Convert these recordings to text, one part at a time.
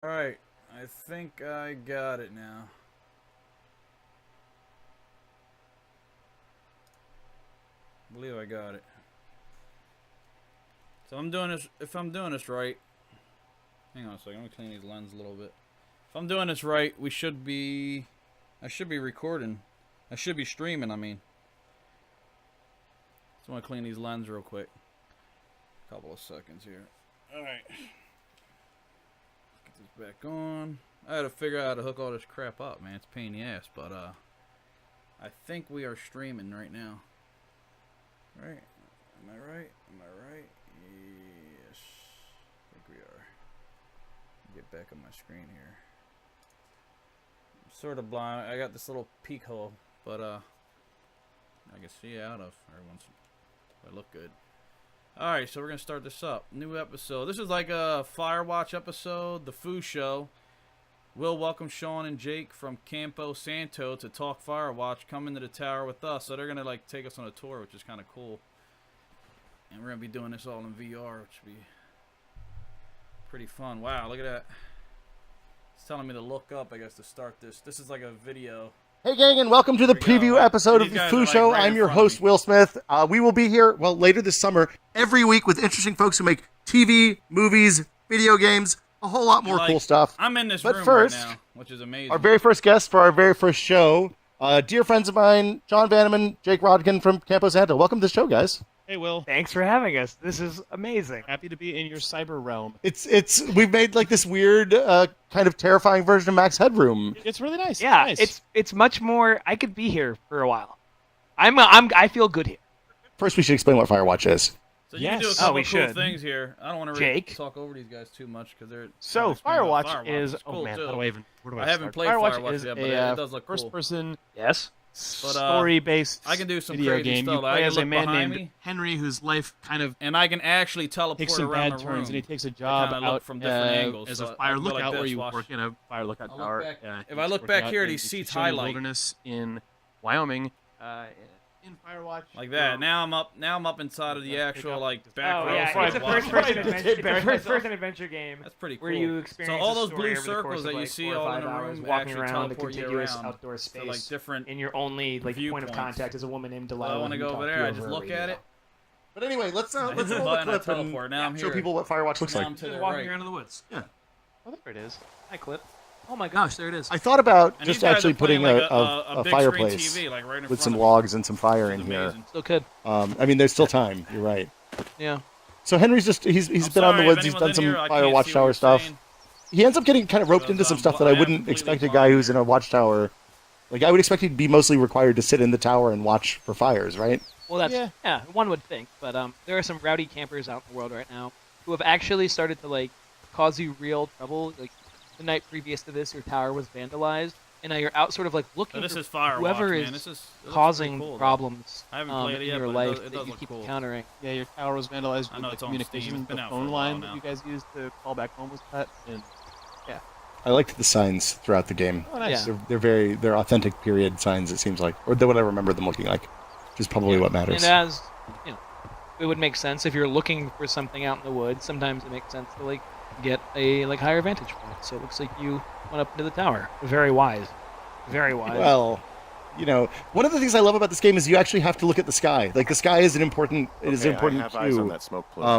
Alright, I think I got it now. I believe I got it. So I'm doing this, if I'm doing this right, hang on a second, let me clean these lenses a little bit. If I'm doing this right, I should be recording. I should be streaming, I mean. So I want to clean these lenses real quick. Couple of seconds here. Alright. Get this back on. I had to figure out how to hook all this crap up, man. It's a pain in the ass, but I think we are streaming right now. Right? Am I right? Am I right? Yes. I think we are. Get back on my screen here. I'm sort of blind. I got this little peek hole, but I can see out of every once. I look good. Alright, so we're going to start this up. New episode. This is like a Firewatch episode, The Foo Show. We'll welcome Sean and Jake from Campo Santo to talk Firewatch, come into the tower with us. So they're going to like take us on a tour, which is kind of cool. And we're going to be doing this all in VR, which will be pretty fun. Wow, look at that. It's telling me to look up, I guess, to start this. This is like a video. Hey gang, and welcome to the preview episode of the Foo Show. I'm your host, Will Smith. We will be here, well, later this summer, every week with interesting folks who make TV, movies, video games, a whole lot more cool stuff. I'm in this room right now, which is amazing. Our very first guest for our very first show, dear friends of mine, John Bannerman, Jake Rodkin from Campo Santo. Welcome to the show, guys. Hey, Will. Thanks for having us. This is amazing. Happy to be in your cyber realm. We've made like this weird, kind of terrifying version of Max Headroom. It's really nice. Yeah, nice. it's much more. I could be here for a while. I feel good here. First, we should explain what Firewatch is. So you can do a couple we cool should. things here. I don't want to really talk over these guys too much because they're So Firewatch is cool man, too. How do I even? Where do I haven't start? played Firewatch yet, but it does look cool. First-person Yes. story-based I can do some video crazy game. stuff. You I play can as a look man behind named me, Henry, whose life kind of and I can actually teleport takes some around bad the turns, room. and he takes a job kinda look out from different angles, as so a I'll fire go like lookout, this, where you watch. work in a fire lookout I'll tower. look back. Yeah, If I look back here, these seats highlight. Wilderness in Wyoming. In Firewatch, Like that. Now I'm up inside of the actual like background. Oh yeah, Fire it's a Watch. first-person Right. adventure. It's a first-person adventure game. That's pretty cool. Where you So experience all the those story blue over the course circles of, that you like, see 4 or all 5 in the hours, room walking actually around the teleport you contiguous around outdoor to space. like different. And your only point of viewpoints. contact is a woman named So Delilah. I want to who go talks over to there. you I just over look radio. at it. But anyway, let's I hit roll the the button, I clip and teleport. Now I'm show here. people what Firewatch looks Now like. I'm to Just the walking right. around in the woods. Yeah. Oh, there it is. Hi, Clip. Oh my gosh, there it is. I thought about And just these guys actually are playing putting like a big fireplace screen TV, like right in with front some of me. logs and some fire in It's here. amazing. Still could. I mean, there's still time. You're right. Yeah. So Henry's just he's I'm been on sorry the if woods. He's anyone's done in some here, I can't fire see what watchtower you're stuff. saying. He ends up getting kind of roped Because into some I'm stuff that bl- I I have wouldn't completely expect a blind guy here. who's in a watchtower. Like I would expect he'd be mostly required to sit in the tower and watch for fires, right? Well, that's Yeah. one would think, but there are some rowdy campers out in the world right now who have actually started to like cause you real trouble. Like the night previous to this, your tower was vandalized, and now you're out sort of like looking So this for is Firewatch, whoever man. is This is it looks causing pretty cool, though. problems I haven't played it in yet, your but life it that does you look keep cool. encountering. Yeah, your tower was vandalized. I know with it's the on Steam. communication. It's been The out for a phone while line now. that you guys used to call back home was cut. And I liked the signs throughout the game. oh, nice. Yeah. They're authentic period signs. It seems like, or what I remember them looking like, which is probably what matters. And as you know, it would make sense if you're looking for something out in the woods. Sometimes it makes sense to like get a like higher vantage point. So it looks like you went up into the tower. Very wise. Very wise. Well, you know, one of the things I love about this game is you actually have to look at the sky. Like the sky is an important cue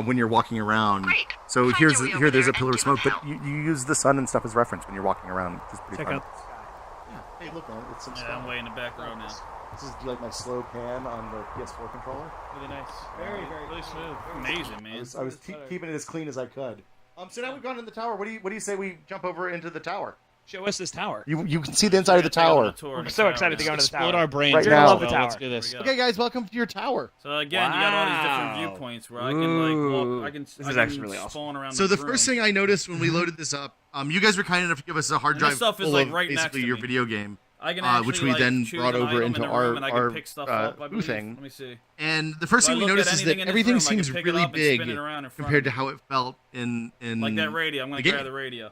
when you're walking around. So there's a pillar of smoke, but you use the sun and stuff as reference when you're walking around, which is pretty Check fun. out the sky. Hey, look, man, it's some Yeah, I'm way in the back row now. This is like my slow pan on the PS4 controller. Really nice. Very really smooth. Amazing, man. I was keeping it as clean as I could. So now we've gone in the tower. What do you say we jump over into the tower? Show us this tower. You can see the inside of the tower. I'm so excited to go into the Explode tower. our brains. Right You're gonna now. love the tower. Let's do this. Here we go. Okay, guys, welcome to your tower. So again, you got all these different Wow. viewpoints where I can like walk. I can. This I is can actually really awesome. spawn around. So this the room. first thing I noticed when we loaded this up, you guys were kind enough to give us a hard And this drive stuff is, full like, of right next basically to your me. video game, I can actually, which we like, then choose brought an over item into in the room our and I can pick stuff up, I believe. thing. Let me see. And the first If I thing we look at noticed is anything that in this everything room, I can seems pick it really up and big spin it around in front compared to of me. how it felt in Like that radio. I'm gonna the grab game. the radio.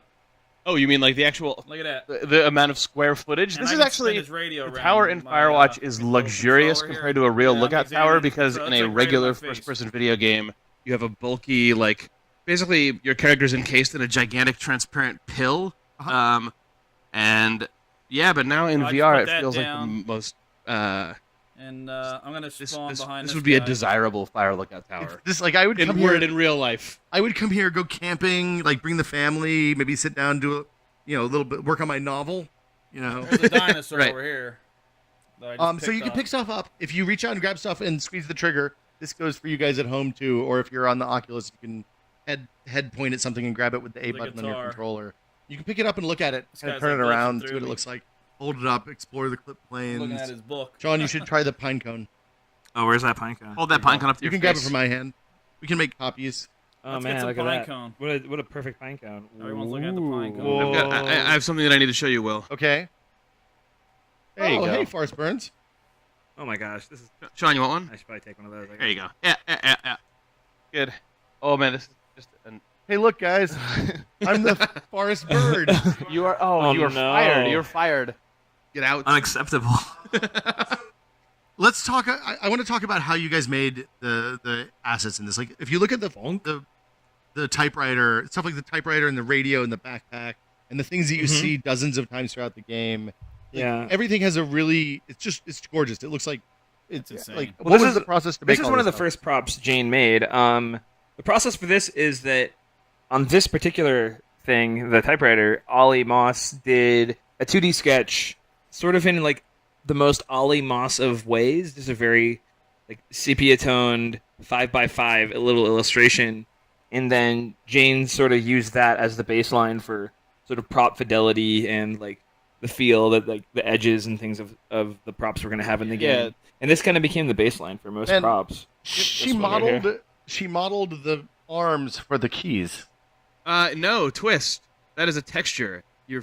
Oh, you mean like the actual Look at that. the amount of square footage? And This I is can actually spin this radio the around tower with in my, Firewatch is little luxurious controller compared here. to a real Yeah, I'm lookout examining tower it. because So in it's, a like, right in regular my face. first-person video game, you have a bulky basically your character's encased in a gigantic transparent pill. Uh-huh. But now in I'll VR just put it feels that like down. the most. And I'm gonna spawn behind This this would be a guy. desirable fire lookout tower. This like I would come Word here in real life. I would come here, go camping, like bring the family, maybe sit down, do a little bit, work on my novel. There's a dinosaur Right. over here. that I just So you picked can pick stuff up if you reach out and grab stuff and squeeze the trigger. This goes for you guys at home too, or if you're on the Oculus, you can head point at something and grab it with the A The button on your guitar. controller. You can pick it up and look at it, This kind of guy's, turn it like, around, glitching see what through it me. looks like, hold it up, explore the clip planes. Looking at his book. John, you should try the pine cone. Oh, where's that pine cone? Hold that pine cone up to You your can grab it face. from my hand. We can make copies. Oh Let's man, get some look at pine that. cone. What a perfect pine cone. Everyone's looking at the pine cone. Whoa. I have something that I need to show you, Will. Okay. There you go. Hey, Forrest Burns. Oh my gosh, this is. Sean, you want one? I should probably take one of those. There you go. Yeah. Good. Oh man, this is just an. Hey, look, guys. I'm the Forest Bird. You are. Oh, you are no. fired. You're fired. Get out. Unacceptable. Let's talk. I want to talk about how you guys made the assets in this. Like, if you look at the typewriter, stuff like the typewriter and the radio and the backpack and the things that you see dozens of times throughout the game. Like, Yeah. everything has a really. It's gorgeous. It looks like it's insane. like. Well, What this was is- the process to make? This is all one of the stuff? first props Jane made. The process for this is that on this particular thing, the typewriter, Ollie Moss did a 2D sketch, sort of in like the most Ollie Moss of ways. Just a very like sepia toned 5x5 a little illustration, and then Jane sort of used that as the baseline for sort of prop fidelity and like the feel that like the edges and things of the props we're gonna have in the game. And this kind of became the baseline for most And props. She This one right modeled. here. She modeled the arms for the keys. No, twist. That is a texture. You're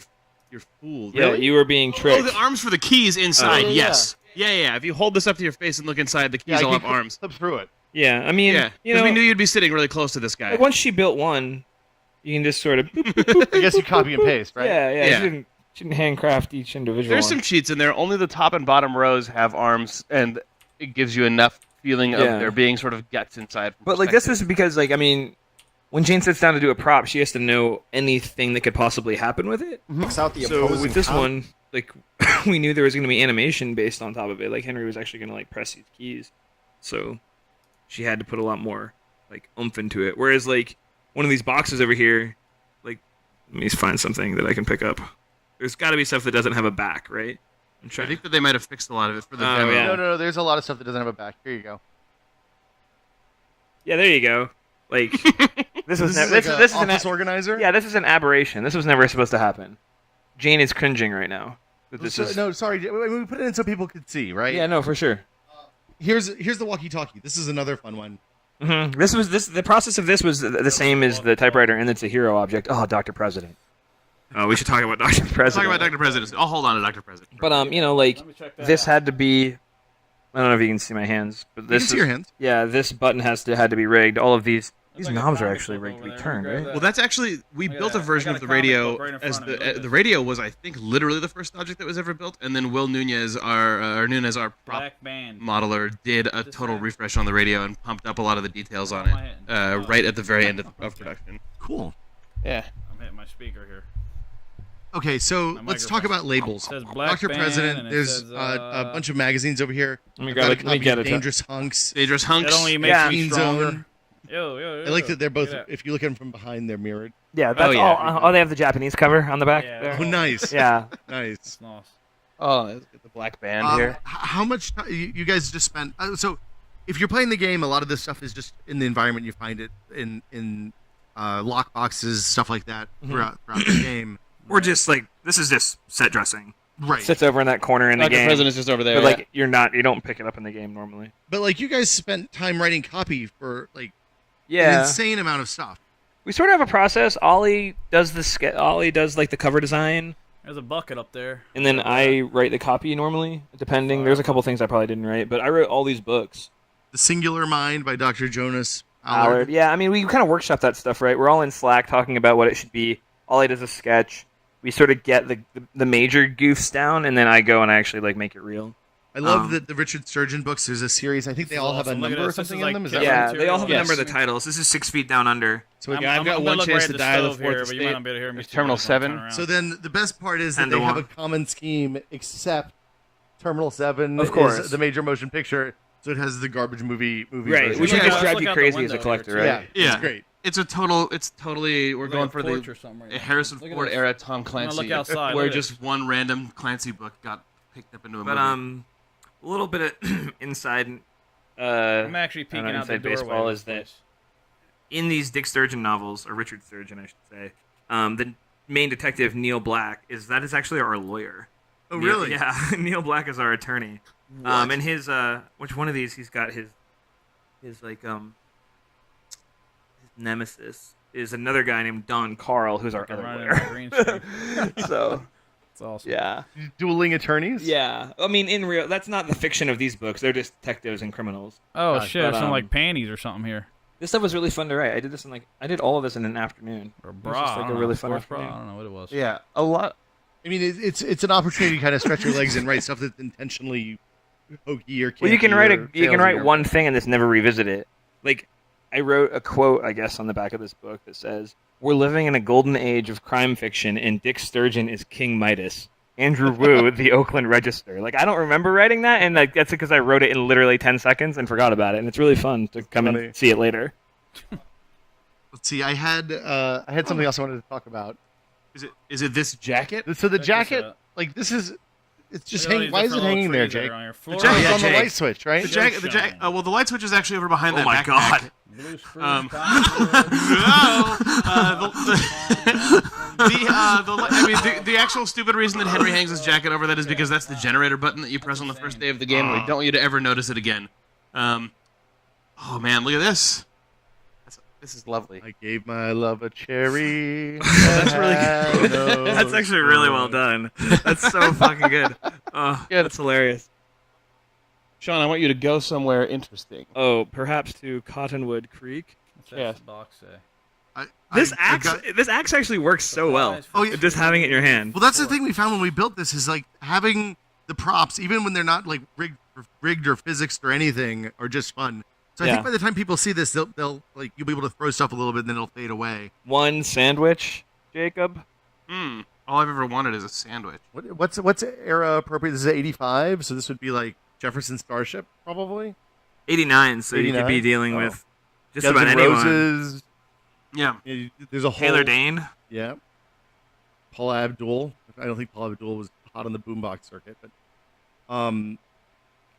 fooled. Yeah, you were being tricked. Oh, the arms for the keys inside. yeah, Yes. Yeah. If you hold this up to your face and look inside, the keys I all can have arms. Flip through it. Yeah, I mean, Yeah. you Because know, we knew you'd be sitting really close to this guy. like, once she built one, you can just sort of. boop, boop, boop, I guess you copy and paste, right? Yeah. Yeah. She didn't handcraft each individual. There's one. some cheats in there. Only the top and bottom rows have arms, and it gives you enough feeling of Yeah. there being sort of guts inside. from But like this perspective. is because like I mean, when Jane sits down to do a prop, she has to know anything that could possibly happen with it. Out the So with this one, like we knew there was going to be animation based on top of it. Like Henry was actually going to like press these keys, so she had to put a lot more like oomph into it. Whereas like one of these boxes over here, like let me find something that I can pick up. There's got to be stuff that doesn't have a back, right? I'm I trying. think that they might have fixed a lot of it for the Oh, demo. yeah. No. There's a lot of stuff that doesn't have a back. Here you go. Yeah, there you go. Like this was This never. is like This is an an office organizer. yeah. This is an aberration. This was never supposed to happen. Jane is cringing right now. That this is No, sorry. We put it in so people could see, right? yeah, no, for sure. Here's the walkie-talkie. This is another fun one. The process of this was the same as the typewriter, and it's a hero object. Oh, Dr. President. Oh, we should talk about Dr. President. Talk about Dr. President. I'll hold on to Dr. President. But you know, like Let me check that this out. had to be. I don't know if you can see my hands, but You this can see is- your hands. Yeah, this button had to be rigged. All of these like a knobs are comic actually book rigged to over be there. turned, Grab right? that. Well, that's actually we Look at built a that. version I got of the a comic radio book right in as front of me. Look at the this. radio was I think literally the first object that was ever built, and then Will Nunez, our prop Black band. modeler, did a Just total that. refresh on the radio and pumped up a lot of the details on Am I it hitting? right at the very end of Okay. production. Cool. Yeah. I'm hitting my speaker here. Okay, so My let's talk microphone. about labels. It says Black Dr. Band, President, and it there's says, a bunch of magazines over here. Let me I've grab got it. a Let me copy get of it. Dangerous Hunks. Dangerous Hunks. It only makes Yeah. me Teen stronger. Zone. Yo. I like that they're both. Look at that. If you look at them from behind, they're mirrored. Yeah, that's yeah. all. Oh, they have the Japanese cover on the back. Yeah. there? Oh, nice. Yeah. Nice. It's nice. Oh, let's get the black band here. How much time you guys just spent? So, if you're playing the game, a lot of this stuff is just in the environment. You find it in lock boxes, stuff like that throughout the game. We're just like, this is just set dressing. Right. Sits over in that corner in the Dr. game. President's just over there. But like you don't pick it up in the game normally. But like you guys spent time writing copy for like an Yeah. insane amount of stuff. We sort of have a process. Ollie does like the cover design, There's a bucket up there. and then I write the copy normally. Depending, there's a couple things I probably didn't write, but I wrote all these books. The Singular Mind by Dr. Jonas Allard. Yeah, I mean, we kind of workshop that stuff, right? We're all in Slack talking about what it should be. Ollie does a sketch. We sort of get the major goofs down, and then I go and I actually like make it real. I love the Richard Sturgeon books. There's a series. I think they all have a number or something in them. Is that yeah, right? they all have a Yes. number of the titles. This is 6 Feet Down Under. So I'm I've got one gonna look chance right to at die. the The stove fourth here, but you might not be able to hear me. It's Terminal 7. So then the best part is that 10 to they have 1. a common scheme, except Terminal 7 Of course. is the major motion picture, so it has the garbage movie Right, version. which would Yeah, just let's drive look you out the crazy as a window collector, here, right? Yeah, Yeah. it's great. It's totally. We're going for or the something right now. Harrison Look at Ford this. era Tom I'm gonna Clancy, look outside, where look at just one random Clancy book got picked up into a But movie. a little bit of inside. I'm actually peeking I don't know, out the inside doorway. baseball of is this that place. in these Dick Sturgeon novels, or Richard Sturgeon, I should say, the main detective Neil Black is actually our lawyer. Oh, really? Yeah, Neil Black is our attorney. And his which one of these he's got his like his nemesis is another guy named Don Carl, who's our Fucking other running on a green screen. lawyer. So It's awesome. yeah, Dueling attorneys? yeah. I mean, in real, that's not the fiction of these books. They're just detectives and criminals. Oh Gosh, shit! but, Some like panties or something here. This stuff was really fun to write. I did all of this in an afternoon. Or It was bra. just like I a don't really know, fun sports bra. I afternoon. don't know what it was. yeah, a lot. I mean, it's an opportunity to kind of stretch your legs and write stuff that's intentionally hokey or campy. Well, you can or write salesy or- one thing and just never revisit it. Like, I wrote a quote, I guess, on the back of this book that says, "We're living in a golden age of crime fiction, and Dick Sturgeon is King Midas." Andrew Wu, the Oakland Register. Like, I don't remember writing that, and like that's because I wrote it in literally 10 seconds and forgot about it. And it's really fun to come Funny. and see it later. Let's see. I had something else I wanted to talk about. Is it this jacket? So the Check this jacket, out. like this is, it's just Look at all hanging. these Why is it different little hanging there, trees that Jake? are on here. Oh, Florida, it's on the Jake. light switch, right? The jacket. The jacket. Well, the light switch is actually over behind Oh that my backpack. God. Blue spruce, Um, pine, The actual stupid reason that Henry hangs his jacket over that is because that's the generator button that you press on the first day of the game, and we don't want you to ever notice it again. Oh man, look at this. This is lovely. I gave my love a cherry. That's really good. That's actually really well done. That's so fucking good. Oh, Good. that's hilarious. Sean, I want you to go somewhere interesting. Oh, perhaps to Cottonwood Creek. What's that Yes. box say? This axe actually works so well. Oh, yeah. Just having it in your hand. Well, that's the thing we found when we built this is like having the props, even when they're not like rigged or physicsed or anything, are just fun. So I Yeah. think by the time people see this, they'll like you'll be able to throw stuff a little bit and then it'll fade away. One sandwich, Jacob. All I've ever wanted is a sandwich. What's era appropriate? This is 85, so this would be like Jefferson Starship, probably. 89, so you could be 89? dealing Oh. with just Guns about N' anyone. Roses. Yeah. There's a whole Taylor Dane. Yeah. Paula Abdul. I don't think Paula Abdul was hot on the boombox circuit, but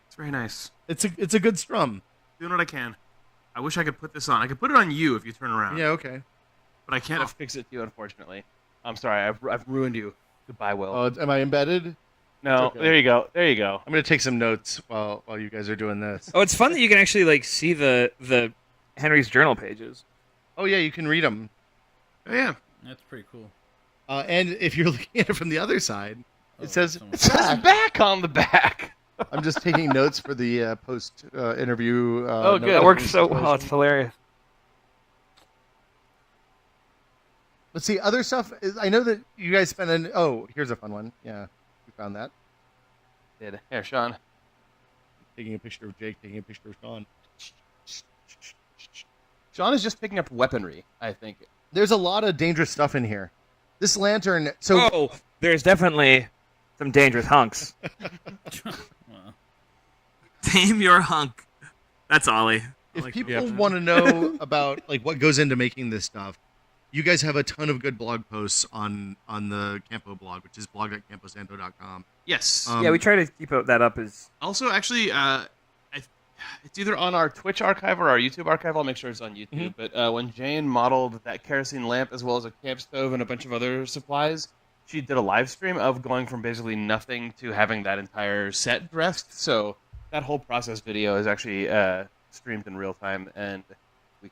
It's very nice. it's a good strum. Doing what I can. I wish I could put this on. I could put it on you if you turn around. Yeah, okay. But I can't fix it to you, unfortunately. I'm sorry. I've ruined you. Goodbye, Will. Am I embedded? No, okay. there you go. There you go. I'm gonna take some notes while you guys are doing this. Oh, it's fun that you can actually like see the Henry's journal pages. Oh yeah, you can read them. Oh, yeah. That's pretty cool. And if you're looking at it from the other side, it says someone- It says back on the back. I'm just taking notes for the post interview. Oh, good. That works so well. It's hilarious. Let's see other stuff. I know that you guys spent an. Oh, here's a fun one. Yeah, we found that. Here, Sean. Taking a picture of Jake, taking a picture of Sean. Sean is just picking up weaponry, I think. There's a lot of dangerous stuff in here. This lantern. So Oh, there's definitely some dangerous hunks. Tame your hunk. That's Ollie. if people want to know about like what goes into making this stuff, you guys have a ton of good blog posts on the Campo blog, which is blog.camposanto.com. Yes. Yeah, we try to keep that up as. Also, actually, it's either on our Twitch archive or our YouTube archive. I'll make sure it's on YouTube. But when Jane modeled that kerosene lamp as well as a camp stove and a bunch of other supplies, she did a live stream of going from basically nothing to having that entire set dressed. So that whole process video is actually streamed in real time, and we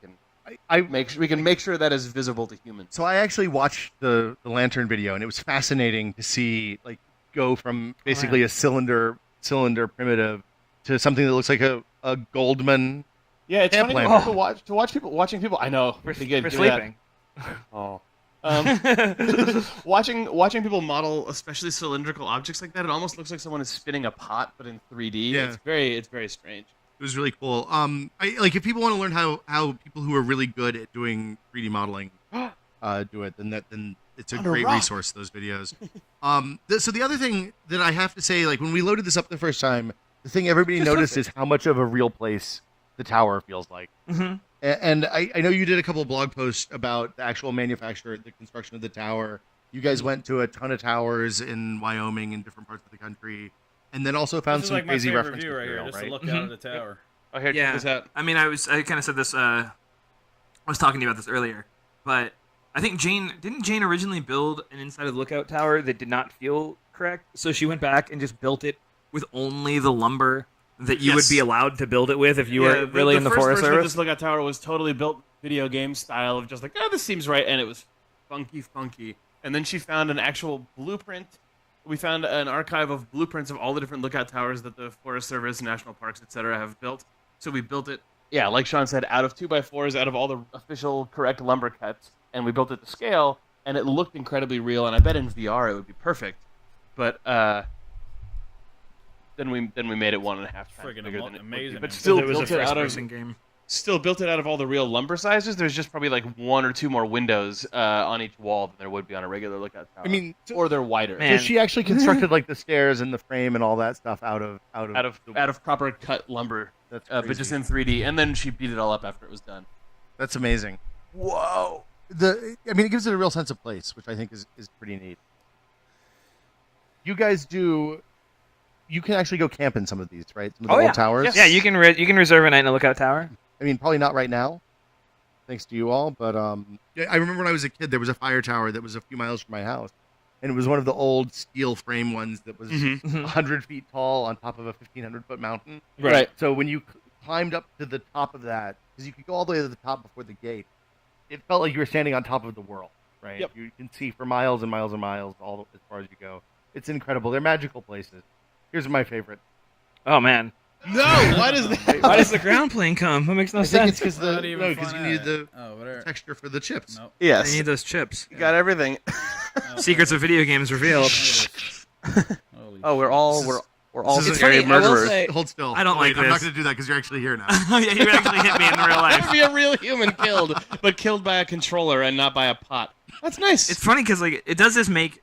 can make sure that is visible to humans. So I actually watched the lantern video, and it was fascinating to see like go from basically a cylinder primitive to something that looks like a Goldman. Yeah, it's Camp funny lantern. to watch people. I know. For Pretty good. for Give me that. sleeping. Oh. Watching people model, especially cylindrical objects like that, it almost looks like someone is spinning a pot, but in 3D. Yeah. It's very strange. It was really cool. If people want to learn how people who are really good at doing 3D modeling do it, then it's a great resource. Those videos. So the other thing that I have to say, like when we loaded this up the first time, the thing everybody noticed is how much of a real place the tower feels like. Mm-hmm. And I know you did a couple of blog posts about the actual manufacture, the construction of the tower. You guys went to a ton of towers in Wyoming and different parts of the country, and then also found This is some like my crazy favorite reference view right material, here, just right? to look out of the tower. Oh, here, check this out. I mean, I kind of said this. I was talking to you about this earlier, but I think didn't Jane originally build an inside of the lookout tower that did not feel correct? So she went back and just built it with only the lumber that you would be allowed to build it with if you were really in the Forest Service. The first version of Service. this lookout tower was totally built video game style of just like, oh, this seems right, and it was funky. And then she found an actual blueprint. We found an archive of blueprints of all the different lookout towers that the Forest Service, national parks, etc. have built. So we built it, yeah, like Sean said, out of 2x4s, out of all the official correct lumber cuts, and we built it to scale, and it looked incredibly real, and I bet in VR it would be perfect. But then we made it 1.5 times Friggin' bigger than it amazing, would be. man. But still There was a built it out of first-person game. Still built it out of all the real lumber sizes. There's just probably like 1 or 2 more windows on each wall than there would be on a regular lookout tower. I mean, or they're wider. so she actually constructed like the stairs and the frame and all that stuff out of proper cut lumber, That's but just in 3D. And then she beat it all up after it was done. That's amazing. Whoa. It gives it a real sense of place, which I think is pretty neat. You guys you can actually go camp in some of these, right? Some of the old towers. Yes. Yeah, you can reserve a night in a lookout tower. I mean, probably not right now, thanks to you all, but yeah, I remember when I was a kid, there was a fire tower that was a few miles from my house, and it was one of the old steel frame ones that was 100 feet tall on top of a 1,500-foot mountain. Right. So when you climbed up to the top of that, because you could go all the way to the top before the gate, it felt like you were standing on top of the world, right? Yep. You can see for miles and miles and miles as far as you go. It's incredible. They're magical places. Here's my favorite. Oh man, No, why does that? why does the ground plane come? That makes no I think it's sense. because Not you even need the whatever. texture for the chips. Nope. Yes, I need those chips. you got everything. Secrets of video games revealed. Holy Oh, we're all This is scary funny, murderers. Hold still. I don't like I'm not this. going to do that because you're actually here now. Oh yeah, you actually hit me in real That life. would be a real human killed, but killed by a controller and not by a pot. That's nice. It's funny because like it does this make.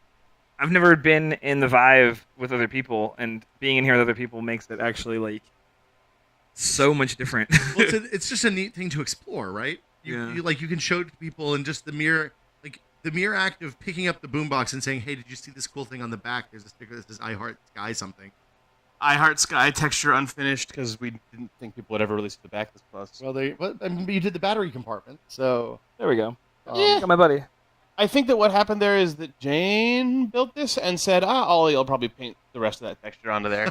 I've never been in the Vive with other people, and being in here with other people makes it actually like so much different. Well, it's just a neat thing to explore, right? You can show it to people, and just the mere act of picking up the boombox and saying, "Hey, did you see this cool thing on the back? There's a sticker that says I Heart Sky something." I Heart Sky texture unfinished because we didn't think people would ever release the back this close. Well, you did the battery compartment, so There we go. Yeah. Got my buddy. I think that what happened there is that Jane built this and said, Ollie will probably paint the rest of that texture onto there.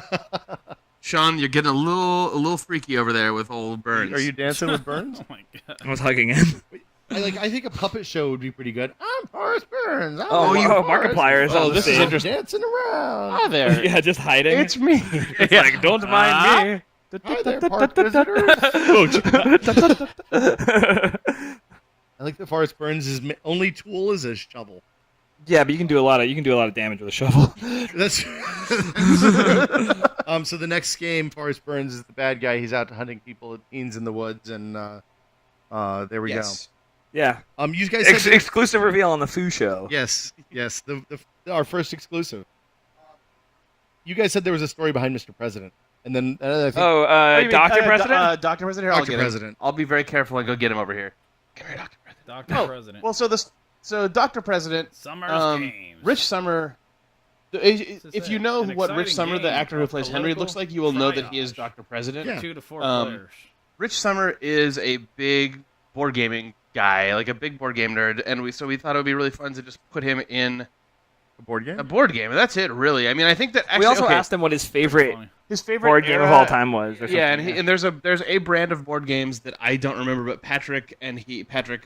Sean, you're getting a little freaky over there with old Burns. Are you dancing with Burns? Oh my god. I was hugging him. I think a puppet show would be pretty good. I'm Forrest Burns. Oh, Markiplier is on the this is stage. interesting. Dancing around. Hi there. Yeah, just hiding. It's me. It's like, don't mind me. Hi there, park visitors. I like that Forrest Burns' only tool is a shovel. Yeah, but you can do a lot of damage with a shovel. That's so the next game, Forrest Burns is the bad guy. He's out hunting people, teens in the woods, and there we Yes. Yeah. go. You guys said Exclusive reveal on the Foo Show. yes, our first exclusive. You guys said there was a story behind Mr. President, and then I think Dr. President? Dr. President? Here, I'll Dr. get him. President. I'll be very careful and go get him over here. Come here, Dr. President. Dr. President. Well, so Dr. President, Summer's Games. Rich Summer. If you know an what Rich exciting Summer, the game actor who of plays Henry, looks like, you will know that he is triage. Dr. President. Yeah. 2 to 4 Um, players. Rich Summer is a big board gaming guy, like a big board game nerd, and we thought it would be really fun to just put him in a board game. a board game, and that's it, really. I mean, I think that actually, We also okay, asked him what his favorite his favorite board game of era- all time was. Or Yeah, something. and there's a brand of board games that I don't remember, but Patrick,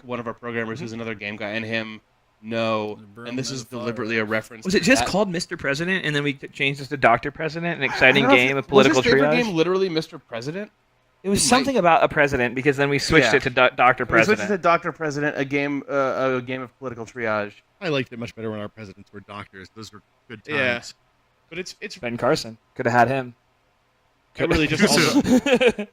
one of our programmers, who's another game guy, and him know, and this is deliberately a reference. Was to it just that. called Mr. President and then we changed this to Dr. President, an I exciting don't know if- game of was political his favorite triage. game literally Mr. President? It was something about a president because then we switched it to Dr. We President. switched it to Dr. President, a game of political triage. I liked it much better when our presidents were doctors. Those were good times. Yeah. But it's Ben Carson. Could have had him. I really just also,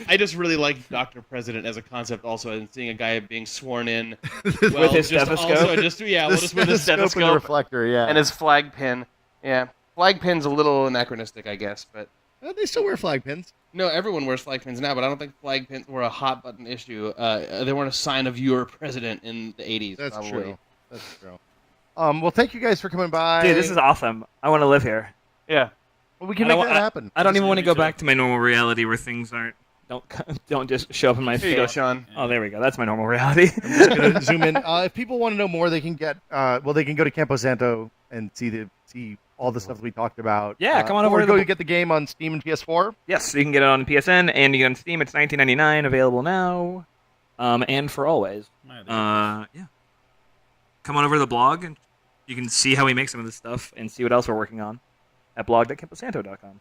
I just really like Dr. President as a concept also, and seeing a guy being sworn in with his stethoscope. Also just with his stethoscope and the reflector, yeah. and his flag pin. Yeah, flag pin's a little anachronistic, I guess, but They still wear flag pins. no, everyone wears flag pins now. But I don't think flag pins were a hot button issue. They weren't a sign of your president in the 80s. That's probably. true. That's true. Well, thank you guys for coming by. Dude, this is awesome. I want to live here. Yeah. Well, we can make that happen. I don't even want to go back to my normal reality where things aren't. Don't just show up in my Here you go, Sean. Oh, there we go. That's my normal reality. I'm just gonna zoom in. If people want to know more, they can get. They can go to Camposanto and see all the stuff we talked about. Yeah, come on over. Or go get the game on Steam and PS4. Yes, so you can get it on PSN and you get it on Steam. It's $19.99, available now, and for always. Yeah. Come on over to the blog and you can see how we make some of this stuff and see what else we're working on at blog.camposanto.com.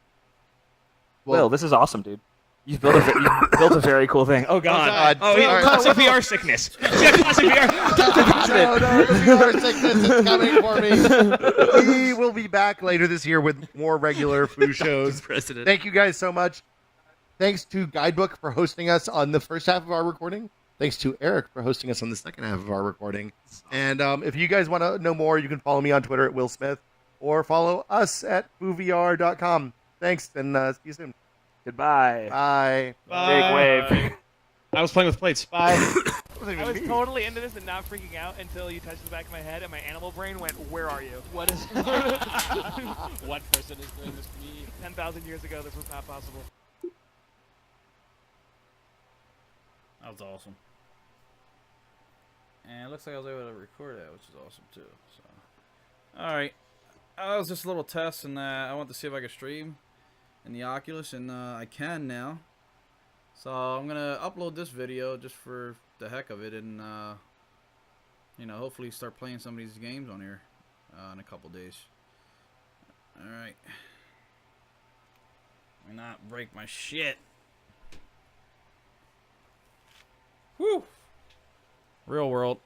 Will, this is awesome, dude. You've built a very cool thing. Oh God! Classic VR sickness. Yeah, classic VR. No, the VR sickness is coming for me. We will be back later this year with more regular Foo shows. President. Thank you guys so much. Thanks to Guidebook for hosting us on the first half of our recording. Thanks to Eric for hosting us on the second half of our recording. And if you guys want to know more, you can follow me on Twitter at Will Smith or follow us at FooVR.com. Thanks, and see you soon. Goodbye. Bye. Big wave. I was playing with plates. Bye. I was totally into this and not freaking out until you touched the back of my head and my animal brain went, "Where are you?" What person is doing this to me? 10,000 years ago, this was not possible. That was awesome. And it looks like I was able to record that, which is awesome too. So, all right, that was just a little test, and I want to see if I can stream in the Oculus, and I can now. So I'm gonna upload this video just for the heck of it, and hopefully start playing some of these games on here in a couple days. All right, and not break my shit. Woo! Real world.